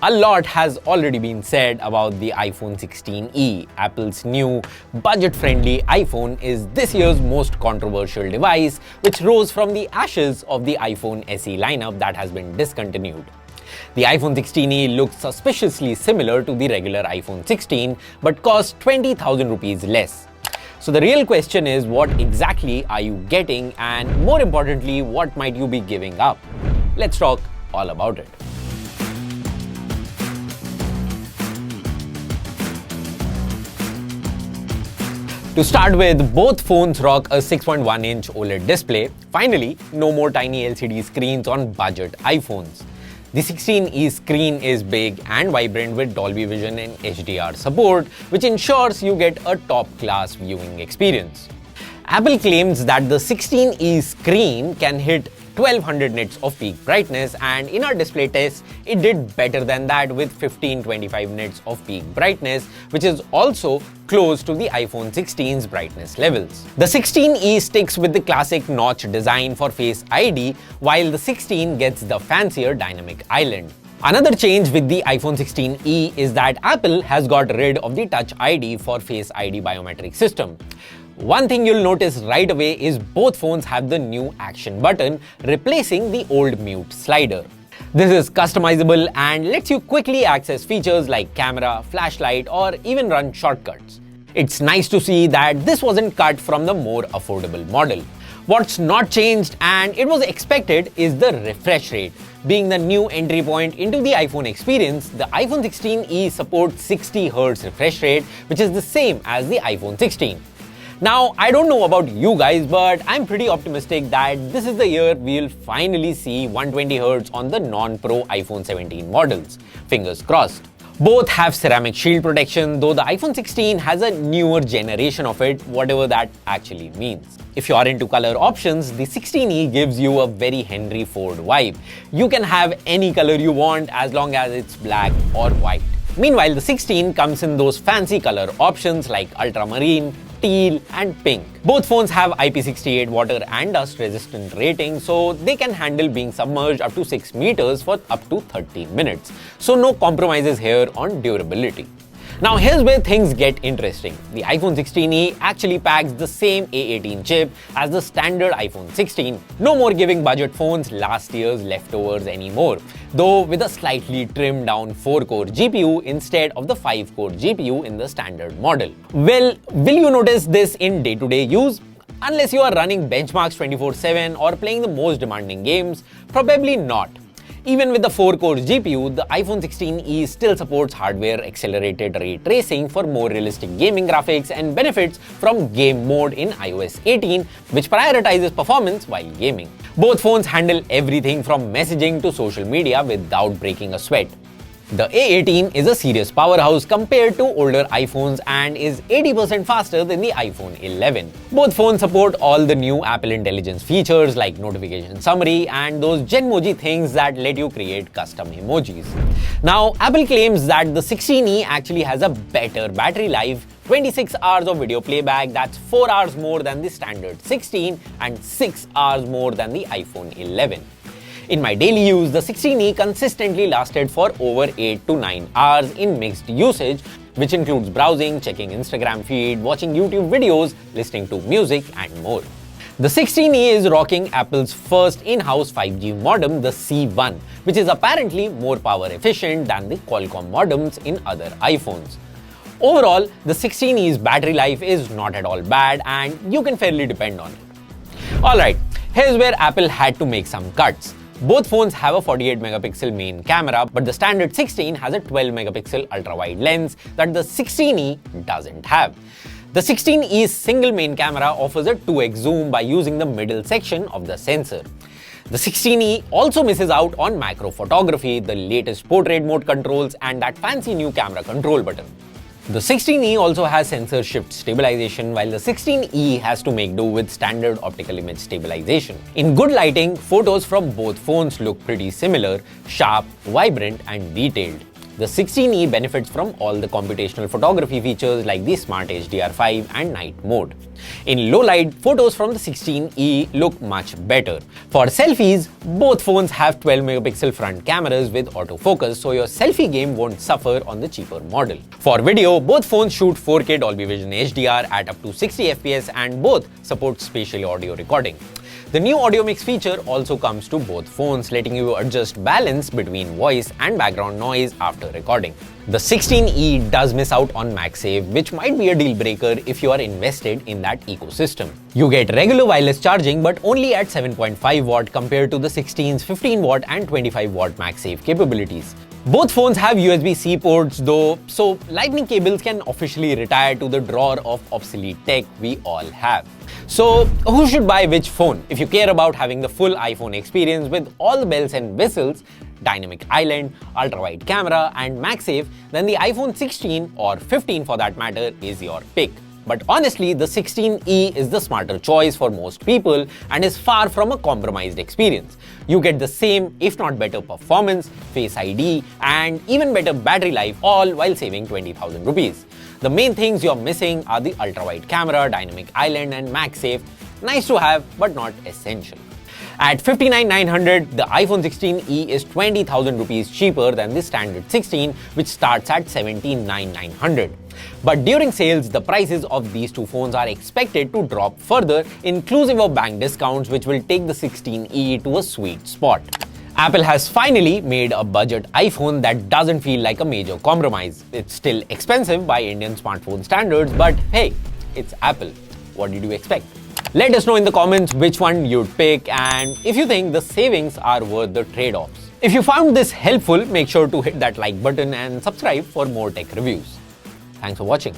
A lot has already been said about the iPhone 16e. Apple's new budget-friendly iPhone is this year's most controversial device, which rose from the ashes of the iPhone SE lineup that has been discontinued. The iPhone 16e looks suspiciously similar to the regular iPhone 16 but costs 20,000 rupees less. So the real question is, what exactly are you getting, and more importantly, what might you be giving up? Let's talk all about it. To start with, both phones rock a 6.1-inch OLED display. Finally, no more tiny LCD screens on budget iPhones. The 16e screen is big and vibrant with Dolby Vision and HDR support, which ensures you get a top-class viewing experience. Apple claims that the 16e screen can hit 1200 nits of peak brightness, and in our display test, it did better than that with 1525 nits of peak brightness, which is also close to the iPhone 16's brightness levels. The 16e sticks with the classic notch design for Face ID, while the 16 gets the fancier dynamic island. Another change with the iPhone 16e is that Apple has got rid of the Touch ID for Face ID biometric system. One thing you'll notice right away is both phones have the new action button, replacing the old mute slider. This is customizable and lets you quickly access features like camera, flashlight, or even run shortcuts. It's nice to see that this wasn't cut from the more affordable model. What's not changed, and it was expected, is the refresh rate. Being the new entry point into the iPhone experience, the iPhone 16e supports 60Hz refresh rate, which is the same as the iPhone 16. Now, I don't know about you guys, but I'm pretty optimistic that this is the year we'll finally see 120Hz on the non-Pro iPhone 17 models. Fingers crossed. Both have ceramic shield protection, though the iPhone 16 has a newer generation of it, whatever that actually means. If you are into color options, the 16e gives you a very Henry Ford vibe. You can have any color you want as long as it's black or white. Meanwhile, the 16 comes in those fancy color options like ultramarine, teal, and pink. Both phones have IP68 water and dust resistant rating, so they can handle being submerged up to 6 meters for up to 30 minutes. So no compromises here on durability. Now here's where things get interesting. The iPhone 16e actually packs the same A18 chip as the standard iPhone 16. No more giving budget phones last year's leftovers anymore, though with a slightly trimmed down 4-core GPU instead of the 5-core GPU in the standard model. Well, will you notice this in day-to-day use? Unless you are running benchmarks 24/7 or playing the most demanding games, probably not. Even with the 4-core GPU, the iPhone 16e still supports hardware-accelerated ray tracing for more realistic gaming graphics and benefits from Game Mode in iOS 18, which prioritizes performance while gaming. Both phones handle everything from messaging to social media without breaking a sweat. The A18 is a serious powerhouse compared to older iPhones and is 80% faster than the iPhone 11. Both phones support all the new Apple Intelligence features like notification summary and those Genmoji things that let you create custom emojis. Now, Apple claims that the 16e actually has a better battery life, 26 hours of video playback, that's 4 hours more than the standard 16 and 6 hours more than the iPhone 11. In my daily use, the 16e consistently lasted for over 8 to 9 hours in mixed usage, which includes browsing, checking Instagram feed, watching YouTube videos, listening to music, and more. The 16e is rocking Apple's first in-house 5G modem, the C1, which is apparently more power efficient than the Qualcomm modems in other iPhones. Overall, the 16e's battery life is not at all bad and you can fairly depend on it. Alright, here's where Apple had to make some cuts. Both phones have a 48 megapixel main camera, but the standard 16 has a 12 megapixel ultra-wide lens that the 16e doesn't have. The 16e's single main camera offers a 2x zoom by using the middle section of the sensor. The 16e also misses out on macro photography, the latest portrait mode controls, and that fancy new camera control button. The 16e also has sensor shift stabilization, while the 16e has to make do with standard optical image stabilization. In good lighting, photos from both phones look pretty similar, sharp, vibrant, and detailed. The 16E benefits from all the computational photography features like the Smart HDR5 and night mode. In low light, photos from the 16E look much better. For selfies, both phones have 12 megapixel front cameras with autofocus, so your selfie game won't suffer on the cheaper model. For video, both phones shoot 4K Dolby Vision HDR at up to 60 FPS and both support spatial audio recording. The new audio mix feature also comes to both phones, letting you adjust balance between voice and background noise after recording. The 16E does miss out on MagSafe, which might be a deal breaker if you are invested in that ecosystem. You get regular wireless charging, but only at 7.5 watt compared to the 16's 15 watt and 25 watt MagSafe capabilities. Both phones have USB-C ports though, so lightning cables can officially retire to the drawer of obsolete tech we all have. So, who should buy which phone? If you care about having the full iPhone experience with all the bells and whistles, dynamic island, ultra-wide camera and MagSafe, then the iPhone 16 or 15 for that matter is your pick. But honestly, the 16E is the smarter choice for most people and is far from a compromised experience. You get the same, if not better performance, Face ID and even better battery life, all while saving 20,000 rupees. The main things you're missing are the ultra-wide camera, dynamic island and MagSafe. Nice to have, but not essential. At 59,900, the iPhone 16E is 20,000 rupees cheaper than the standard 16, which starts at 79,900. But during sales, the prices of these two phones are expected to drop further, inclusive of bank discounts, which will take the 16E to a sweet spot. Apple has finally made a budget iPhone that doesn't feel like a major compromise. It's still expensive by Indian smartphone standards, but hey, it's Apple. What did you expect? Let us know in the comments which one you'd pick and if you think the savings are worth the trade-offs. If you found this helpful, make sure to hit that like button and subscribe for more tech reviews. Thanks for watching.